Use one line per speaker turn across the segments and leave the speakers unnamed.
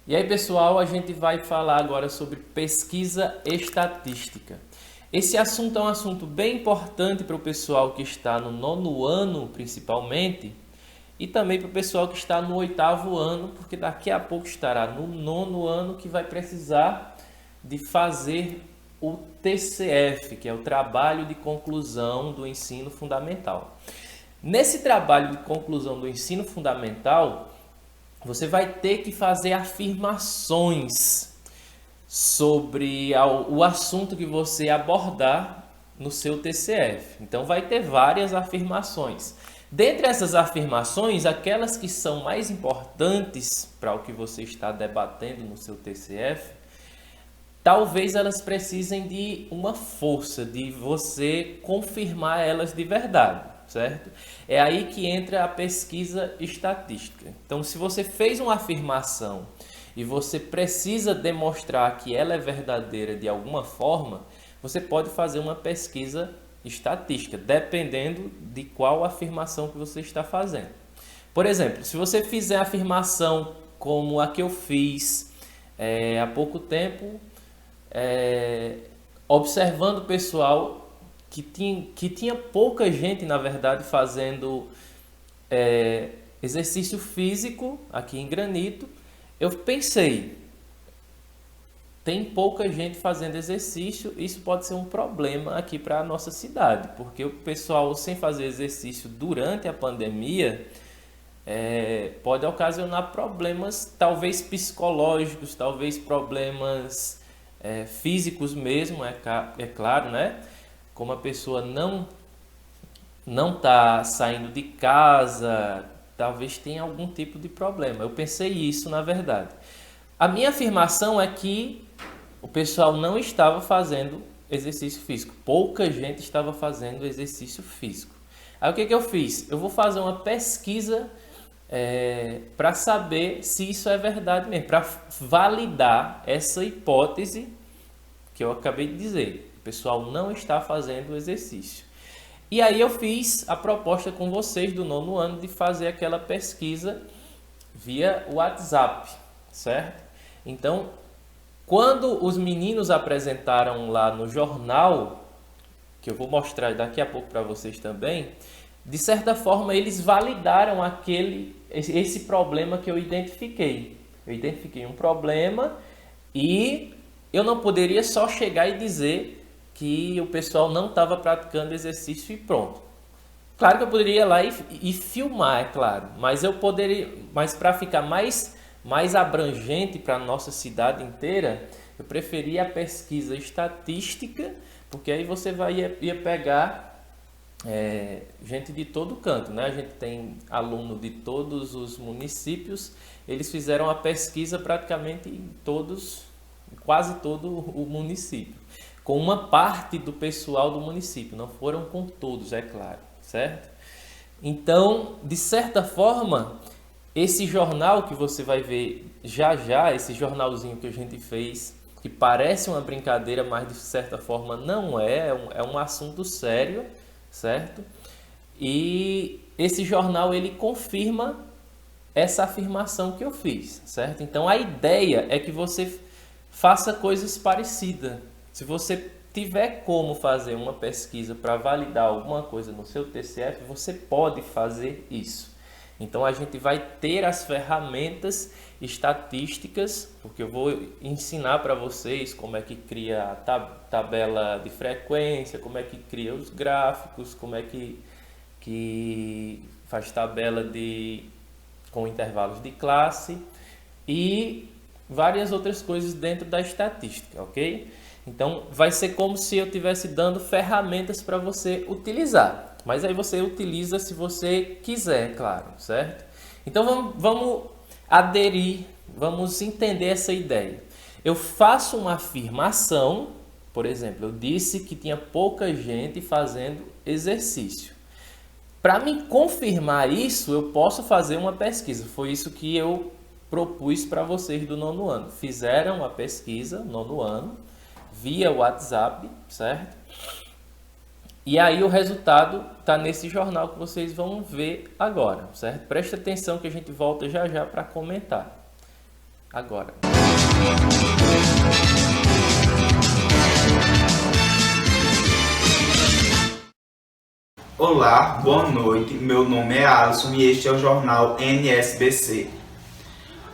E aí, pessoal, a gente vai falar agora sobre pesquisa estatística. Esse assunto é um assunto bem importante para o pessoal que está no nono ano, principalmente, e também para o pessoal que está no oitavo ano, porque daqui a pouco estará no nono ano que vai precisar de fazer o TCF, que é o trabalho de conclusão do ensino fundamental. Nesse trabalho de conclusão do ensino fundamental, você vai ter que fazer afirmações sobre o assunto que você abordar no seu TCF. Então vai ter várias afirmações. Dentre essas afirmações, aquelas que são mais importantes para o que você está debatendo no seu TCF, talvez elas precisem de uma força, de você confirmar elas de verdade, certo? É aí que entra a pesquisa estatística. Então, se você fez uma afirmação e você precisa demonstrar que ela é verdadeira de alguma forma, você pode fazer uma pesquisa estatística, dependendo de qual afirmação que você está fazendo. Por exemplo, se você fizer a afirmação como a que eu fiz há pouco tempo, observando o pessoal que tinha pouca gente, na verdade, fazendo exercício físico aqui em Granito, eu pensei, tem pouca gente fazendo exercício, isso pode ser um problema aqui para a nossa cidade, porque o pessoal sem fazer exercício durante a pandemia pode ocasionar problemas, talvez psicológicos, talvez problemas físicos mesmo, é claro, né? Como a pessoa não está saindo de casa, talvez tenha algum tipo de problema. Eu pensei isso, na verdade. A minha afirmação é que o pessoal não estava fazendo exercício físico. Pouca gente estava fazendo exercício físico. Aí o que eu fiz? Eu vou fazer uma pesquisa para saber se isso é verdade mesmo, para validar essa hipótese que eu acabei de dizer. O pessoal não está fazendo o exercício. E aí eu fiz a proposta com vocês do nono ano de fazer aquela pesquisa via WhatsApp, certo? Então, quando os meninos apresentaram lá no jornal, que eu vou mostrar daqui a pouco para vocês também, de certa forma eles validaram esse problema que eu identifiquei. Eu identifiquei um problema e eu não poderia só chegar e dizer que o pessoal não estava praticando exercício e pronto. Claro que eu poderia ir lá e filmar, é claro, mas para ficar mais abrangente para a nossa cidade inteira, eu preferi a pesquisa estatística, porque aí você ia pegar gente de todo canto, né? A gente tem aluno de todos os municípios, eles fizeram a pesquisa praticamente em quase todo o município, com uma parte do pessoal do município, não foram com todos, é claro, certo? Então, de certa forma, esse jornal que você vai ver já, esse jornalzinho que a gente fez, que parece uma brincadeira, mas de certa forma não é um assunto sério, certo? E esse jornal ele confirma essa afirmação que eu fiz, certo? Então a ideia é que você faça coisas parecidas. Se você tiver como fazer uma pesquisa para validar alguma coisa no seu TCF, você pode fazer isso. Então a gente vai ter as ferramentas estatísticas, porque eu vou ensinar para vocês como é que cria a tabela de frequência, como é que cria os gráficos, como é que faz tabela com intervalos de classe e várias outras coisas dentro da estatística, ok? Então vai ser como se eu estivesse dando ferramentas para você utilizar, mas aí você utiliza se você quiser, claro, certo? Então vamos aderir, vamos entender essa ideia. Eu faço uma afirmação, por exemplo, eu disse que tinha pouca gente fazendo exercício. Para me confirmar isso, eu posso fazer uma pesquisa. Foi isso que eu propus para vocês do nono ano. Fizeram a pesquisa, nono ano, via WhatsApp, certo? E aí o resultado está nesse jornal que vocês vão ver agora, certo? Preste atenção que a gente volta já para comentar. agora.
Olá, boa noite. Meu nome é Alisson e este é o jornal NSBC.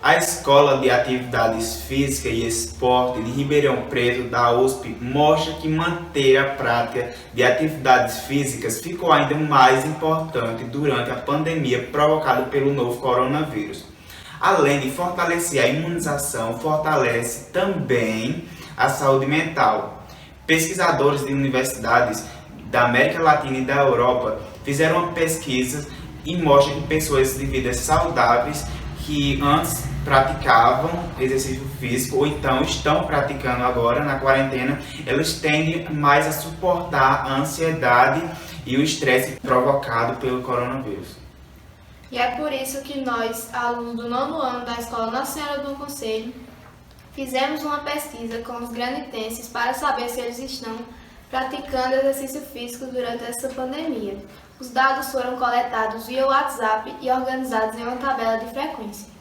A Escola de Atividades Físicas e Esporte de Ribeirão Preto, da USP, mostra que manter a prática de atividades físicas ficou ainda mais importante durante a pandemia provocada pelo novo coronavírus. Além de fortalecer a imunização, fortalece também a saúde mental. Pesquisadores de universidades da América Latina e da Europa fizeram uma pesquisa e mostram que pessoas de vidas saudáveis que antes praticavam exercício físico ou então estão praticando agora na quarentena, elas tendem mais a suportar a ansiedade e o estresse provocado pelo coronavírus.
E é por isso que nós, alunos do 9º ano da Escola Nossa Senhora do Conselho, fizemos uma pesquisa com os granitenses para saber se eles estão praticando exercício físico durante essa pandemia. Os dados foram coletados via WhatsApp e organizados em uma tabela de frequência.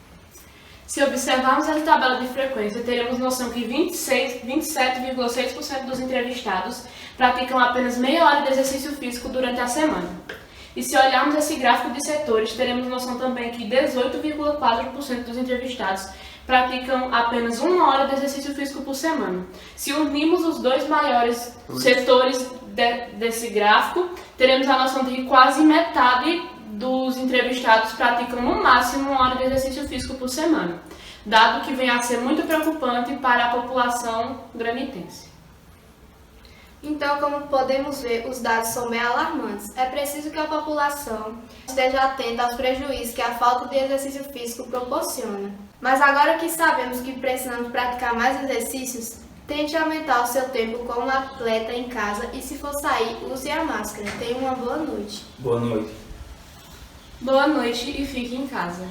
Se observarmos a tabela de frequência, teremos noção que 27,6% dos entrevistados praticam apenas meia hora de exercício físico durante a semana. E se olharmos esse gráfico de setores, teremos noção também que 18,4% dos entrevistados praticam apenas 1 hora de exercício físico por semana. Se unirmos os dois maiores setores desse gráfico, teremos a noção de que quase metade dos entrevistados praticam no máximo 1 hora de exercício físico por semana, dado que vem a ser muito preocupante para a população granitense.
Então, como podemos ver, os dados são bem alarmantes. É preciso que a população esteja atenta aos prejuízos que a falta de exercício físico proporciona. Mas agora que sabemos que precisamos praticar mais exercícios, tente aumentar o seu tempo como atleta em casa e, se for sair, use a máscara. Tenha uma boa noite.
Boa noite.
Boa noite e fique em casa.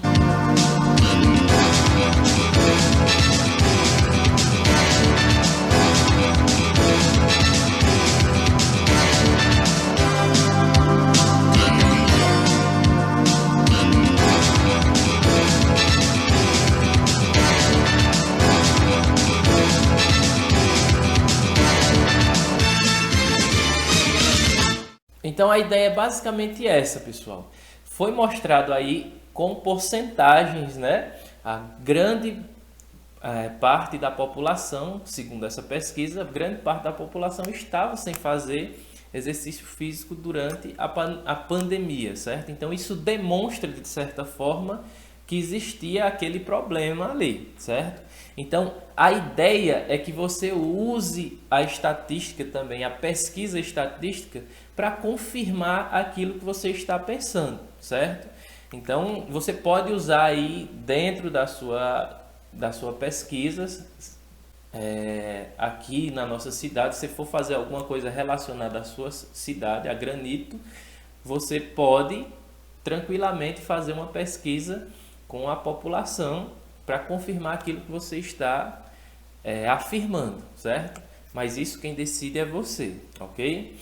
Então a ideia é basicamente essa, pessoal. Foi mostrado aí com porcentagens, né? A grande parte da população, segundo essa pesquisa, grande parte da população estava sem fazer exercício físico durante a pandemia, certo? Então isso demonstra, de certa forma, que existia aquele problema ali, certo? Então a ideia é que você use a estatística também, a pesquisa estatística, para confirmar aquilo que você está pensando, certo? Então você pode usar aí dentro da sua pesquisa, aqui na nossa cidade, se for fazer alguma coisa relacionada à sua cidade, a Granito, você pode tranquilamente fazer uma pesquisa com a população para confirmar aquilo que você está afirmando, certo? Mas isso quem decide é você, ok?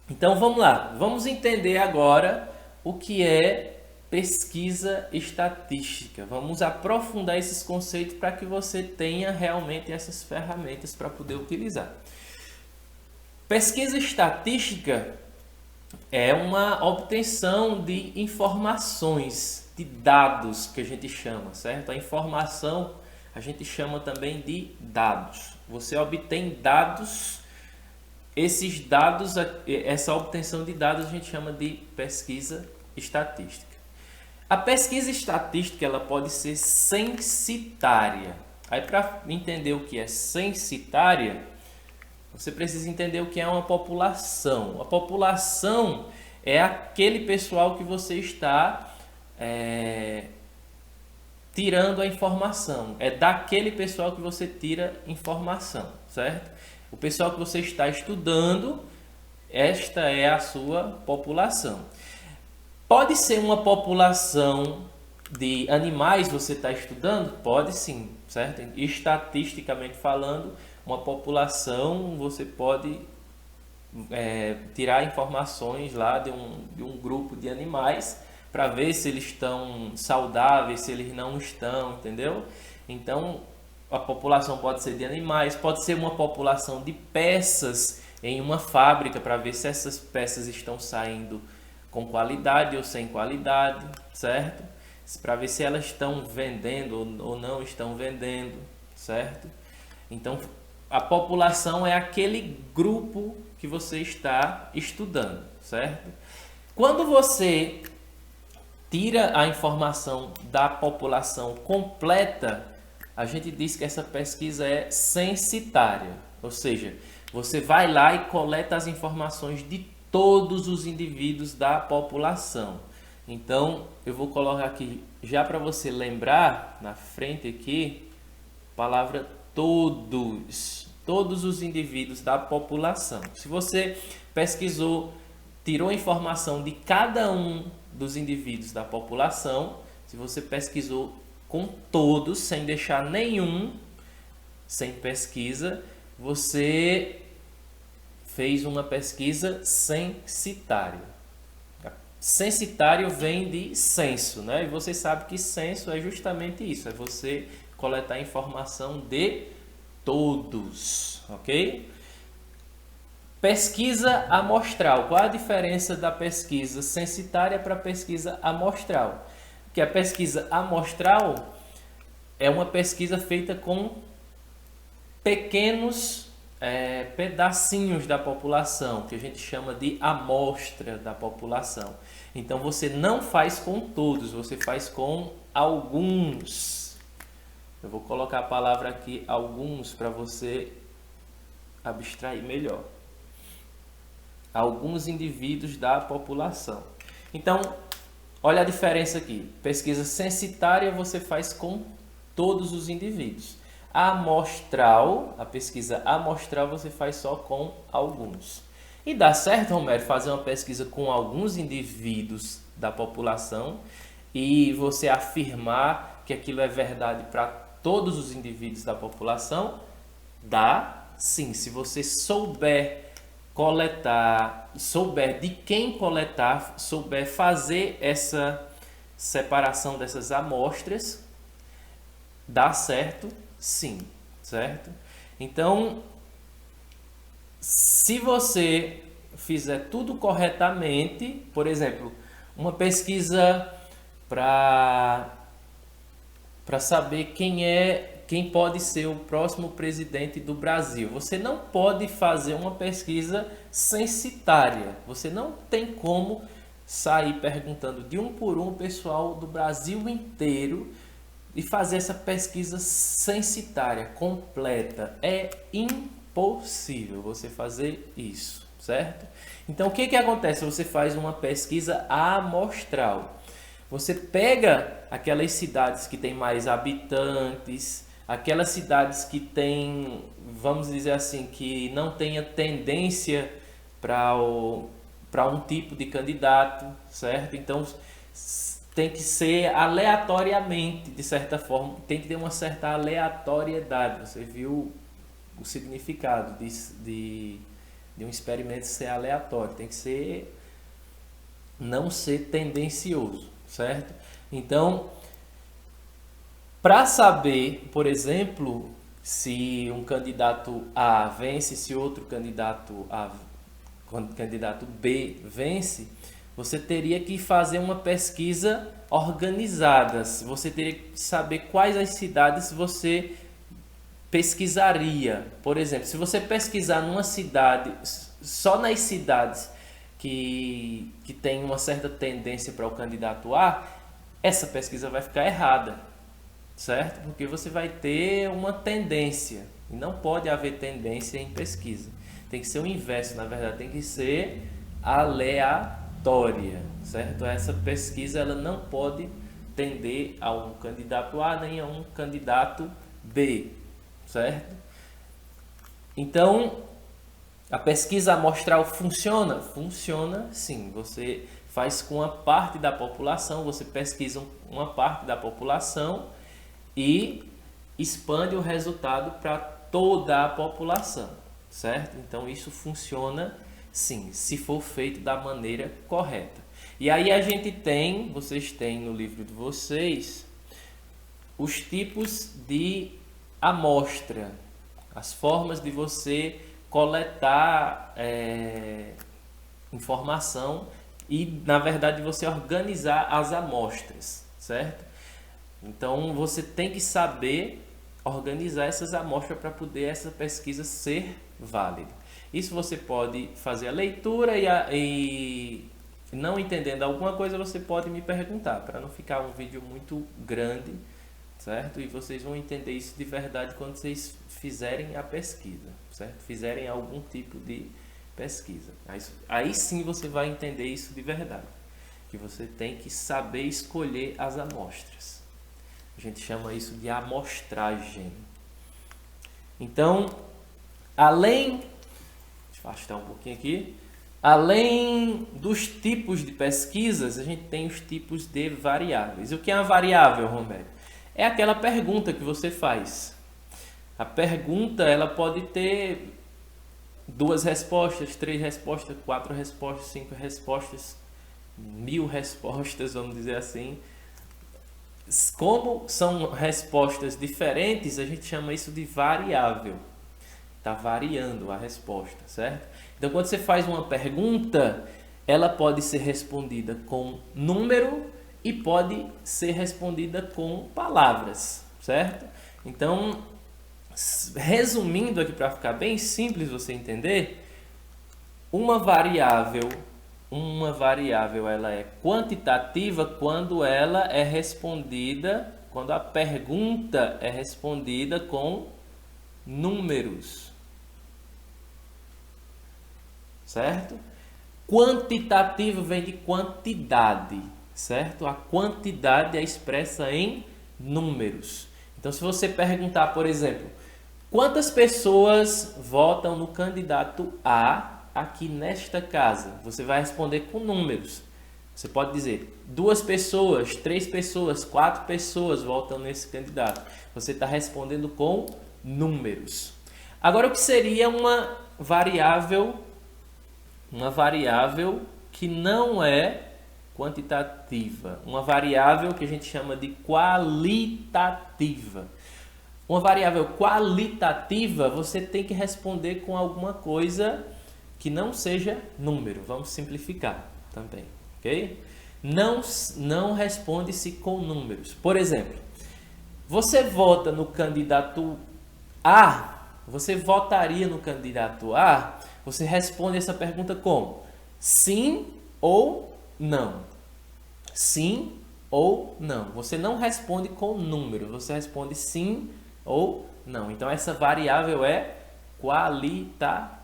Então vamos lá, vamos entender agora o que é pesquisa estatística. Vamos aprofundar esses conceitos para que você tenha realmente essas ferramentas para poder utilizar. Pesquisa estatística é uma obtenção de informações, de dados que a gente chama, certo? A informação a gente chama também de dados. Você obtém dados, esses dados, essa obtenção de dados a gente chama de pesquisa estatística. A pesquisa estatística ela pode ser censitária. Aí para entender o que é censitária, você precisa entender o que é uma população. A população é aquele pessoal que você está tirando a informação. É daquele pessoal que você tira informação, certo? O pessoal que você está estudando, esta é a sua população. Pode ser uma população de animais você está estudando? Pode sim, certo? Estatisticamente falando, uma população você pode tirar informações lá de um grupo de animais para ver se eles estão saudáveis, se eles não estão, entendeu? Então, a população pode ser de animais, pode ser uma população de peças em uma fábrica para ver se essas peças estão saindo com qualidade ou sem qualidade, certo? Para ver se elas estão vendendo ou não estão vendendo, certo? Então, a população é aquele grupo que você está estudando, certo? Quando você tira a informação da população completa, a gente diz que essa pesquisa é censitária, ou seja, você vai lá e coleta as informações de todos os indivíduos da população. Então, eu vou colocar aqui, já para você lembrar, na frente aqui, a palavra todos os indivíduos da população. Se você pesquisou, tirou informação de cada um dos indivíduos da população, se você pesquisou com todos, sem deixar nenhum sem pesquisa, você fez uma pesquisa censitária. Censitário vem de censo, né? E você sabe que censo é justamente isso, é você coletar informação de todos, ok? Pesquisa amostral. Qual a diferença da pesquisa censitária para a pesquisa amostral? Que a pesquisa amostral é uma pesquisa feita com pequenos pedacinhos da população, que a gente chama de amostra da população. Então você não faz com todos, você faz com alguns. Eu vou colocar a palavra aqui, alguns, para você abstrair melhor. Alguns indivíduos da população. Então, olha a diferença aqui. Pesquisa censitária você faz com todos os indivíduos. Amostral, a pesquisa amostral você faz só com alguns. E dá certo, Romero, fazer uma pesquisa com alguns indivíduos da população e você afirmar que aquilo é verdade para todos os indivíduos da população? Dá sim, se você souber coletar, souber de quem coletar, souber fazer essa separação dessas amostras, dá certo sim, certo? Então, se você fizer tudo corretamente, por exemplo, uma pesquisa para saber quem pode ser o próximo presidente do Brasil. Você não pode fazer uma pesquisa censitária. Você não tem como sair perguntando de um por um o pessoal do Brasil inteiro e fazer essa pesquisa censitária completa. É impossível você fazer isso, certo? Então, o que acontece? Você faz uma pesquisa amostral. Você pega aquelas cidades que têm mais habitantes, aquelas cidades que têm, vamos dizer assim, que não tenha tendência para um tipo de candidato, certo? Então, tem que ser aleatoriamente, de certa forma, tem que ter uma certa aleatoriedade. Você viu o significado de um experimento ser aleatório, tem que ser, não ser tendencioso, certo? Então, para saber, por exemplo, se um candidato A vence, se outro candidato B vence, você teria que fazer uma pesquisa organizada. Você teria que saber quais as cidades você pesquisaria. Por exemplo, se você pesquisar numa cidade, só nas cidades que tem uma certa tendência para o candidato A, essa pesquisa vai ficar errada, certo? Porque você vai ter uma tendência, e não pode haver tendência em pesquisa. Tem que ser o inverso, na verdade, tem que ser aleatória, certo? Essa pesquisa ela não pode tender a um candidato A nem a um candidato B, certo? Então, a pesquisa amostral funciona? Funciona sim. Você faz com uma parte da população, você pesquisa uma parte da população e expande o resultado para toda a população, certo? Então isso funciona sim, se for feito da maneira correta. E aí vocês têm no livro de vocês, os tipos de amostra, as formas de você coletar informação e, na verdade, você organizar as amostras, certo? Então, você tem que saber organizar essas amostras para poder essa pesquisa ser válida. Isso você pode fazer a leitura e não entendendo alguma coisa, você pode me perguntar, para não ficar um vídeo muito grande, certo? E vocês vão entender isso de verdade quando vocês fizerem a pesquisa, certo? Fizerem algum tipo de pesquisa. Aí sim você vai entender isso de verdade, que você tem que saber escolher as amostras. A gente chama isso de amostragem. Então, deixa eu afastar um pouquinho aqui. Além dos tipos de pesquisas, a gente tem os tipos de variáveis. O que é uma variável, Romero? É aquela pergunta que você faz. A pergunta, ela pode ter 2 respostas, 3 respostas, 4 respostas, 5 respostas, 1000 respostas, vamos dizer assim. Como são respostas diferentes, a gente chama isso de variável. Está variando a resposta, certo? Então, quando você faz uma pergunta, ela pode ser respondida com número e pode ser respondida com palavras, certo? Então, resumindo aqui para ficar bem simples você entender, uma variável ela é quantitativa quando ela é respondida, quando a pergunta é respondida com números, certo? Quantitativo vem de quantidade, certo? A quantidade é expressa em números. Então, se você perguntar, por exemplo, quantas pessoas votam no candidato A aqui nesta casa? Você vai responder com números. Você pode dizer 2 pessoas, 3 pessoas, 4 pessoas votam nesse candidato. Você está respondendo com números. Agora, o que seria uma variável que não é quantitativa? Uma variável que a gente chama de qualitativa. Uma variável qualitativa, você tem que responder com alguma coisa que não seja número. Vamos simplificar também, ok? Não responde-se com números. Por exemplo, você vota no candidato A, você votaria no candidato A, você responde essa pergunta como? Sim ou não. Sim ou não. Você não responde com número, você responde sim ou não. Então, essa variável é qualitativa.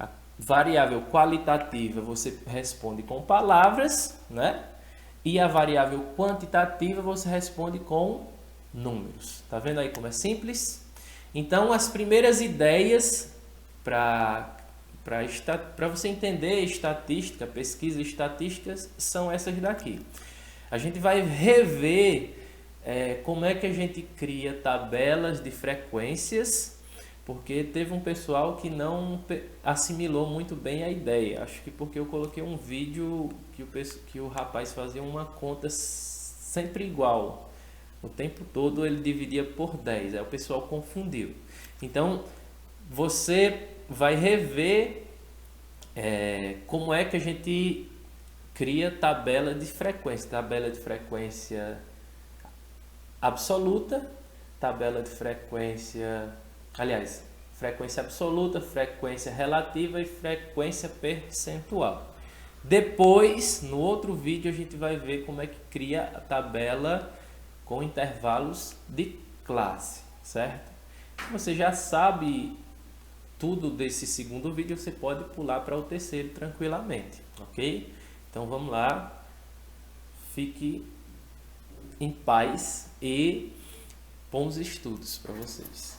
A variável qualitativa você responde com palavras, né? E a variável quantitativa você responde com números. Tá vendo aí como é simples? Então, as primeiras ideias para você entender estatística, pesquisa estatísticas, são essas daqui. A gente vai rever como é que a gente cria tabelas de frequências, porque teve um pessoal que não assimilou muito bem a ideia. Acho que porque eu coloquei um vídeo que o rapaz fazia uma conta sempre igual. O tempo todo ele dividia por 10, aí o pessoal confundiu. Então, você vai rever como é que a gente cria tabela de frequência absoluta, tabela de frequência absoluta, frequência relativa e frequência percentual. Depois, no outro vídeo, a gente vai ver como é que cria a tabela com intervalos de classe, certo? Se você já sabe tudo desse segundo vídeo, você pode pular para o terceiro tranquilamente, ok? Então vamos lá, fique em paz e bons estudos para vocês.